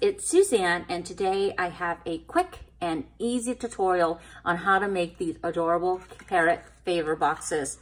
it's Suzanne, and today I have a quick and easy tutorial on how to make these adorable carrot favor boxes.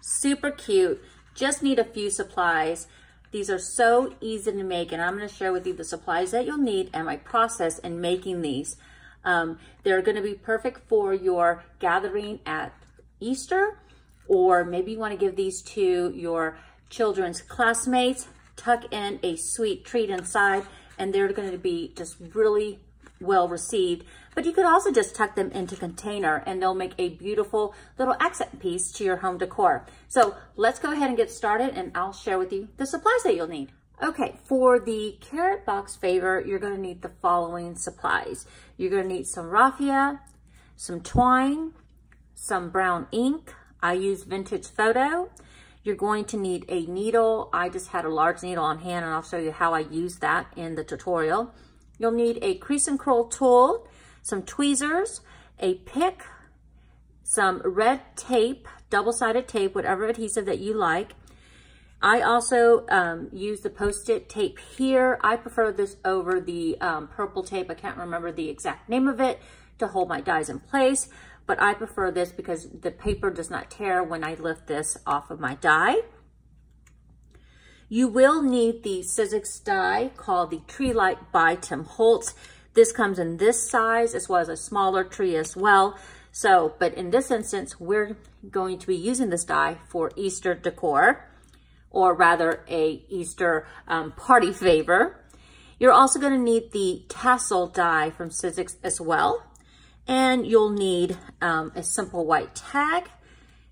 Super cute, just need a few supplies. These are so easy to make, and I'm going to share with you the supplies that you'll need and my process in making these. They're going to be perfect for your gathering at Easter, or maybe you want to give these to your children's classmates, tuck in a sweet treat inside, and they're going to be just really well received. But you could also just tuck them into a container and they'll make a beautiful little accent piece to your home decor. So let's go ahead and get started, and I'll share with you the supplies that you'll need. Okay, for the carrot box favor, you're going to need the following supplies. You're going to need some raffia, some twine, some brown ink. I use Vintage Photo. You're going to need a needle. I just had a large needle on hand, and I'll show you how I use that in the tutorial. You'll need a crease and curl tool, some tweezers, a pick, some red tape, double-sided tape, whatever adhesive that you like. I also use the Post-it tape here. I prefer this over the purple tape. I can't remember the exact name of it, to hold my dies in place. But I prefer this because the paper does not tear when I lift this off of my die. You will need the Sizzix die called the Tree Light by Tim Holtz. This comes in this size as well as a smaller tree as well. So, but in this instance, we're going to be using this die for Easter decor, or rather a Easter party favor. You're also going to need the tassel die from Sizzix as well. And you'll need a simple white tag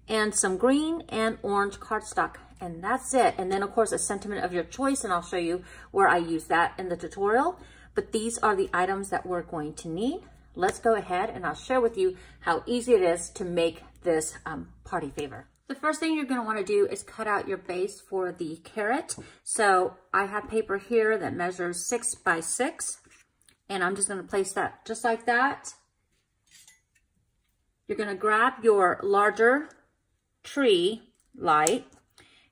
and some green and orange cardstock, and that's it. And then of course a sentiment of your choice, and I'll show you where I use that in the tutorial. But these are the items that we're going to need. Let's go ahead and I'll share with you how easy it is to make this party favor. The first thing you're going to want to do is cut out your base for the carrot. So I have paper here that measures 6 by 6, and I'm just going to place that just like that. You're going to grab your larger tree light,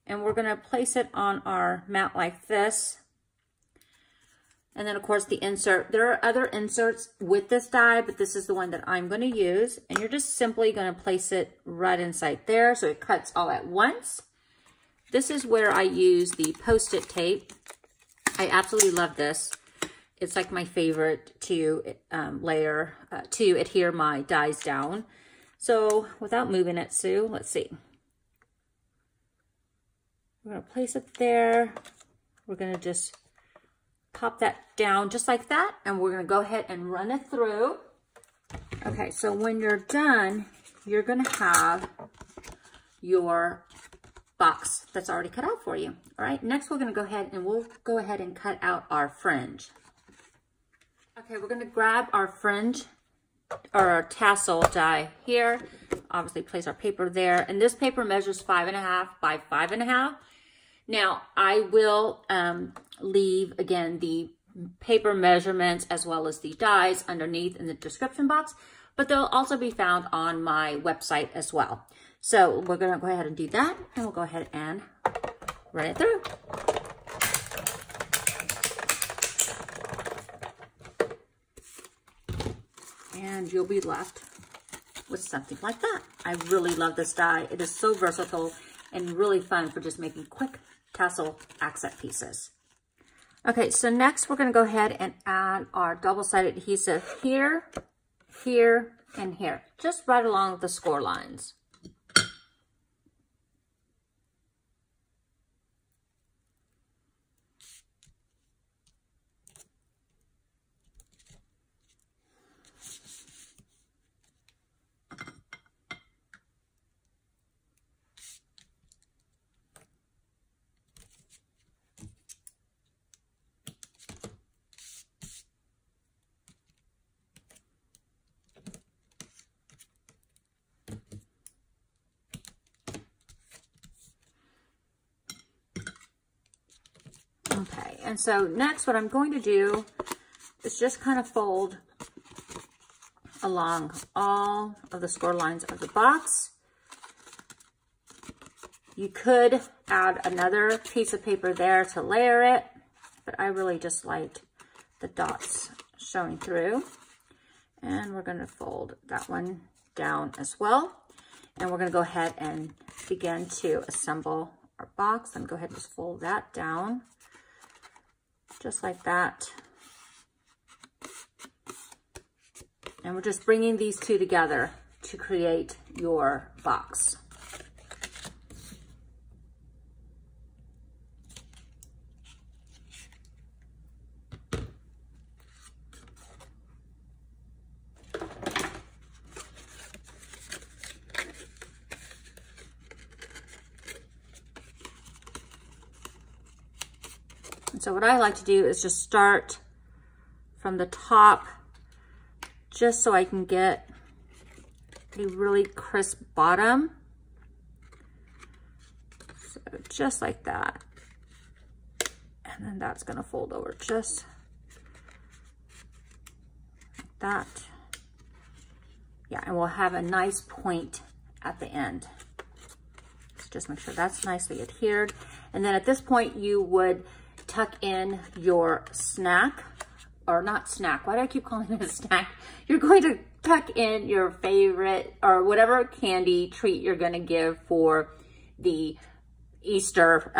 and we're going to place it on our mat like this. And then of course the insert, there are other inserts with this die, but this is the one that I'm going to use. And you're just simply going to place it right inside there so it cuts all at once. This is where I use the Post-it tape. I absolutely love this. It's like my favorite to layer, to adhere my dies down. So without moving it, Sue, let's see. We're going to place it there. We're going to just pop that down just like that. And we're going to go ahead and run it through. Okay, so when you're done, you're going to have your box that's already cut out for you. All right, next we're going to go ahead and we'll go ahead and cut out our fringe. Okay, we're going to grab our fringe or our tassel die here. Obviously place our paper there, and this paper measures 5.5 by 5.5. Now I will leave again the paper measurements as well as the dies underneath in the description box, but they'll also be found on my website as well. So we're going to go ahead and do that, and we'll go ahead and run it through. And you'll be left with something like that. I really love this die. It is so versatile and really fun for just making quick tassel accent pieces. Okay, so next we're going to go ahead and add our double-sided adhesive here, here, and here, just right along the score lines. Okay, and so next what I'm going to do is just kind of fold along all of the score lines of the box. You could add another piece of paper there to layer it, but I really just liked the dots showing through. And we're going to fold that one down as well. And we're going to go ahead and begin to assemble our box. I'm going to go ahead and just fold that down just like that. And we're just bringing these two together to create your box. And so what I like to do is just start from the top, just so I can get a really crisp bottom. So just like that. And then that's gonna fold over just like that. Yeah, and we'll have a nice point at the end. So just make sure that's nicely adhered. And then at this point you would tuck in your snack, or not snack, why do I keep calling it a snack? You're going to tuck in your favorite, or whatever candy treat you're gonna give for the Easter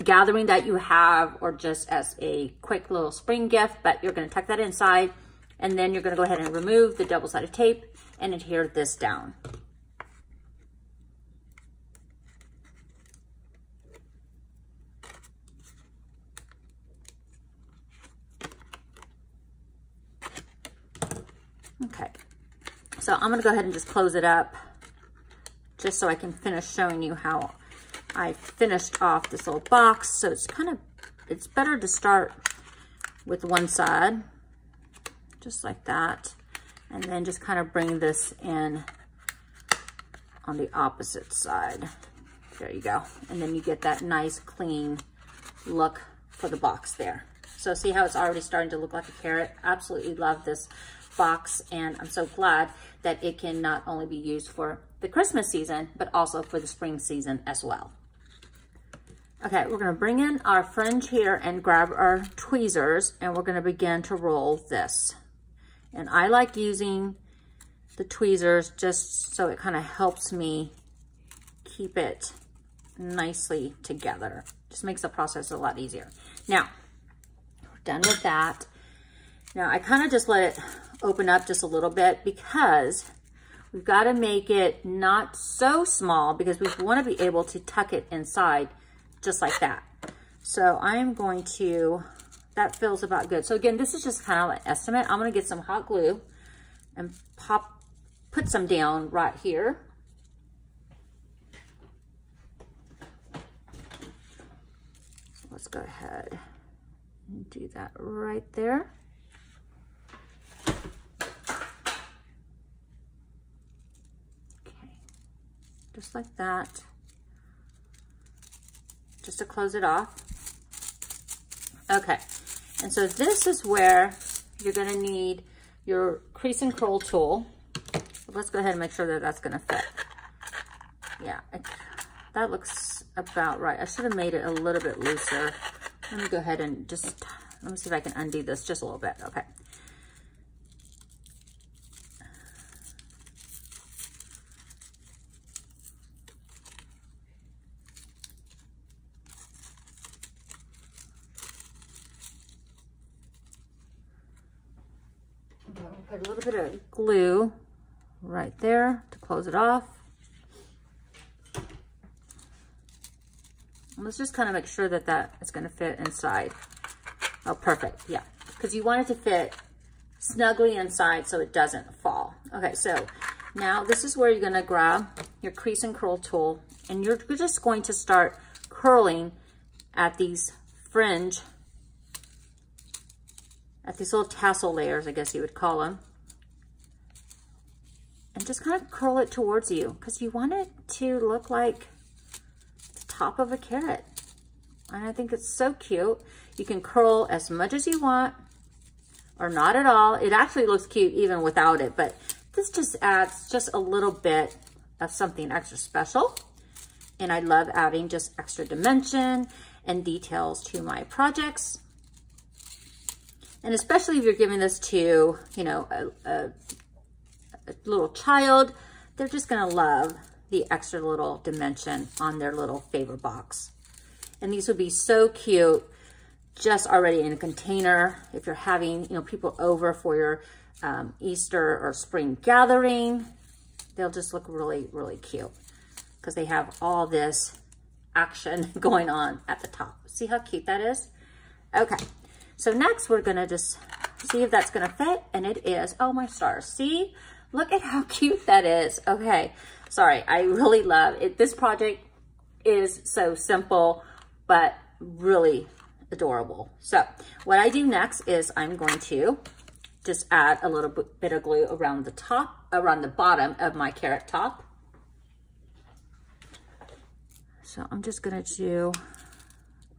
gathering that you have, or just as a quick little spring gift, but you're gonna tuck that inside, and then you're gonna go ahead and remove the double-sided tape and adhere this down. Okay, so I'm gonna go ahead and just close it up just so I can finish showing you how I finished off this little box. So it's better to start with one side, just like that, and then just kind of bring this in on the opposite side. There you go. And then you get that nice clean look for the box there. So see how it's already starting to look like a carrot? Absolutely love this box, and I'm so glad that it can not only be used for the Christmas season, but also for the spring season as well. Okay, we're gonna bring in our fringe here and grab our tweezers, and we're gonna begin to roll this. And I like using the tweezers just so it kind of helps me keep it nicely together. Just makes the process a lot easier. Now, we're done with that. Now I kind of just let it open up just a little bit, because we've got to make it not so small, because we want to be able to tuck it inside just like that. So I am going to, that feels about good. So again, this is just kind of an estimate. I'm going to get some hot glue and put some down right here. So let's go ahead and do that right there. Just like that, just to close it off. Okay, and so this is where you're gonna need your crease and curl tool. Let's go ahead and make sure that that's gonna fit. Yeah, that looks about right. I should have made it a little bit looser. Let me go ahead and just, let me see if I can undo this just a little bit. Okay. Put a little bit of glue right there to close it off. And let's just kind of make sure that that is going to fit inside. Oh, perfect. Yeah, because you want it to fit snugly inside so it doesn't fall. Okay, so now this is where you're going to grab your crease and curl tool, and you're just going to start curling at these fringe, at these little tassel layers, I guess you would call them. And just kind of curl it towards you, because you want it to look like the top of a carrot. And I think it's so cute. You can curl as much as you want, or not at all. It actually looks cute even without it, but this just adds just a little bit of something extra special. And I love adding just extra dimension and details to my projects. And especially if you're giving this to, you know, a little child, they're just gonna love the extra little dimension on their little favor box. And these would be so cute just already in a container. If you're having, you know, people over for your Easter or spring gathering, they'll just look really, really cute because they have all this action going on at the top. See how cute that is? Okay, so next we're gonna just see if that's gonna fit, and it is. Oh my stars, see? Look at how cute that is. Okay, sorry, I really love it. This project is so simple, but really adorable. So what I do next is I'm going to just add a little bit of glue around the top, around the bottom of my carrot top. So I'm just gonna do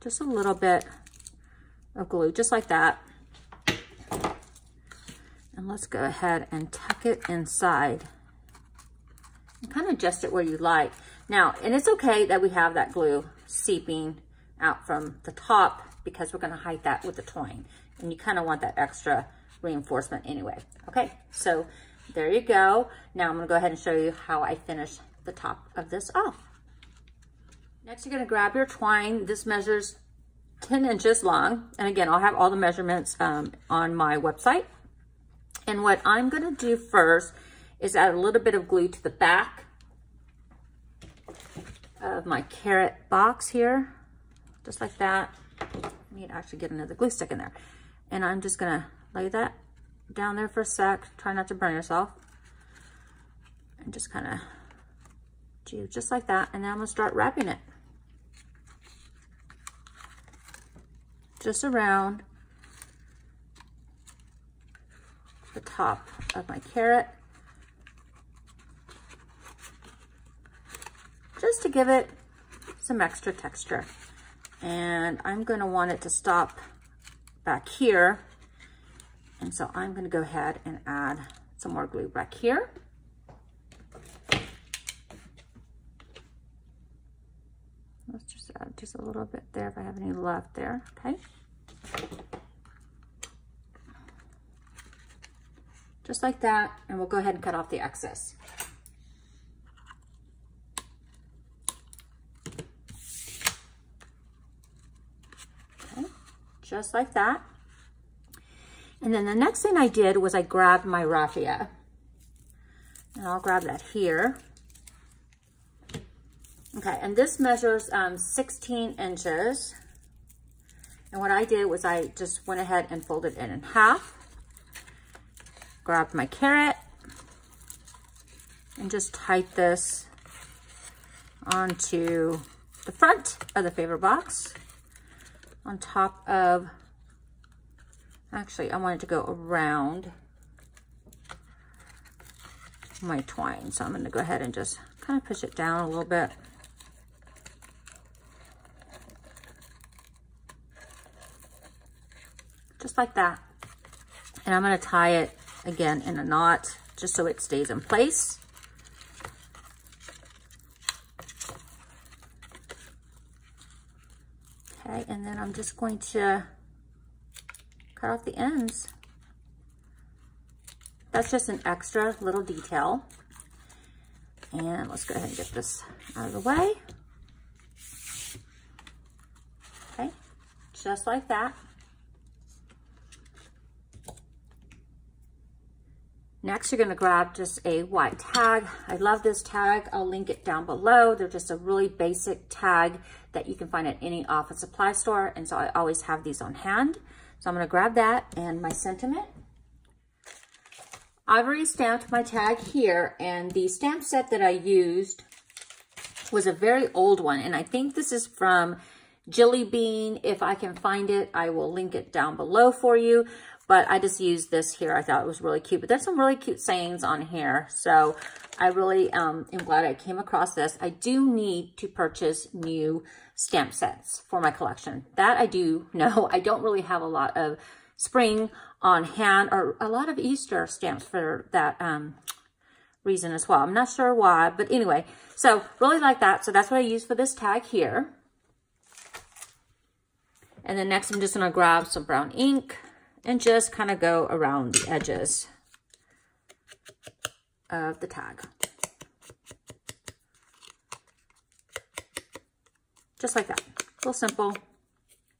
just a little bit of glue, just like that. And let's go ahead and tuck it inside and kind of adjust it where you like. Now, and it's okay that we have that glue seeping out from the top because we're gonna hide that with the twine. And you kind of want that extra reinforcement anyway. Okay, so there you go. Now I'm gonna go ahead and show you how I finish the top of this off. Next, you're gonna grab your twine. This measures 10 inches long. And again, I'll have all the measurements on my website. And what I'm gonna do first is add a little bit of glue to the back of my carrot box here, just like that. I need to actually get another glue stick in there. And I'm just gonna lay that down there for a sec. Try not to burn yourself. And just kind of do just like that. And then I'm gonna start wrapping it. Just around the top of my carrot. Just to give it some extra texture. And I'm gonna want it to stop back here. And so I'm gonna go ahead and add some more glue back here. Let's just add just a little bit there if I have any left there, okay? Just like that, and we'll go ahead and cut off the excess. Okay, just like that. And then the next thing I did was I grabbed my raffia. And I'll grab that here. Okay, and this measures 16 inches. And what I did was I just went ahead and folded it in half. Grabbed my carrot and just tied this onto the front of the favor box on top of, actually I wanted to go around my twine. So I'm gonna go ahead and just kind of push it down a little bit. Just like that. And I'm gonna tie it again in a knot just so it stays in place. Okay, and then I'm just going to cut off the ends. That's just an extra little detail. And let's go ahead and get this out of the way. Okay, just like that. Next, you're gonna grab just a white tag. I love this tag. I'll link it down below. They're just a really basic tag that you can find at any office supply store. And so I always have these on hand. So I'm gonna grab that and my sentiment. I've already stamped my tag here, and the stamp set that I used was a very old one. And I think this is from Jilly Bean. If I can find it, I will link it down below for you. But I just used this here. I thought it was really cute. But there's some really cute sayings on here. So I really am glad I came across this. I do need to purchase new stamp sets for my collection. That I do know. I don't really have a lot of spring on hand or a lot of Easter stamps for that reason as well. I'm not sure why. But anyway, so really like that. So that's what I use for this tag here. And then next I'm just going to grab some brown ink. and just kind of go around the edges of the tag. Just like that, real simple.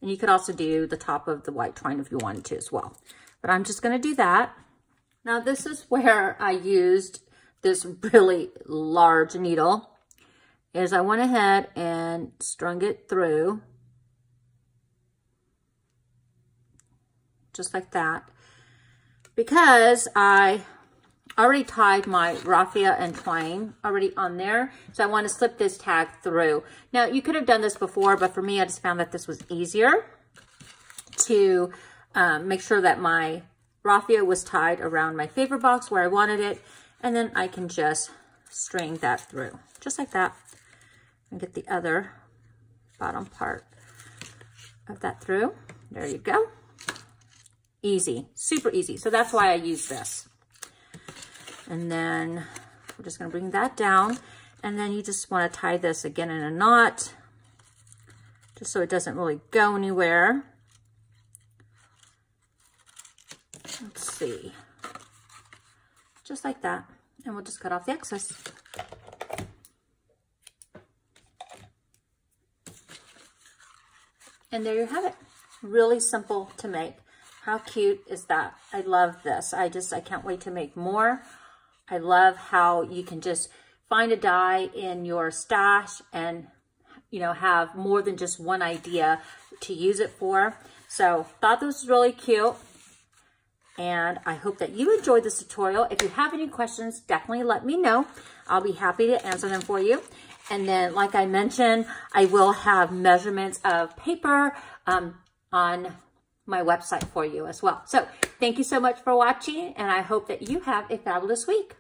And you could also do the top of the white twine if you wanted to as well. But I'm just gonna do that. Now this is where I used this really large needle, is I went ahead and strung it through, just like that, because I already tied my raffia and twine already on there. So I want to slip this tag through. Now you could have done this before, but for me, I just found that this was easier to make sure that my raffia was tied around my favor box where I wanted it. And then I can just string that through, just like that. And get the other bottom part of that through. There you go. Easy, super easy. So that's why I use this. And then we're just gonna bring that down. And then you just wanna tie this again in a knot, just so it doesn't really go anywhere. Let's see, just like that. And we'll just cut off the excess. And there you have it. Really simple to make. How cute is that? I love this. I can't wait to make more. I love how you can just find a die in your stash and, you know, have more than just one idea to use it for. So thought this was really cute. And I hope that you enjoyed this tutorial. If you have any questions, definitely let me know. I'll be happy to answer them for you. And then, like I mentioned, I will have measurements of paper on my website for you as well. So thank you so much for watching, and I hope that you have a fabulous week.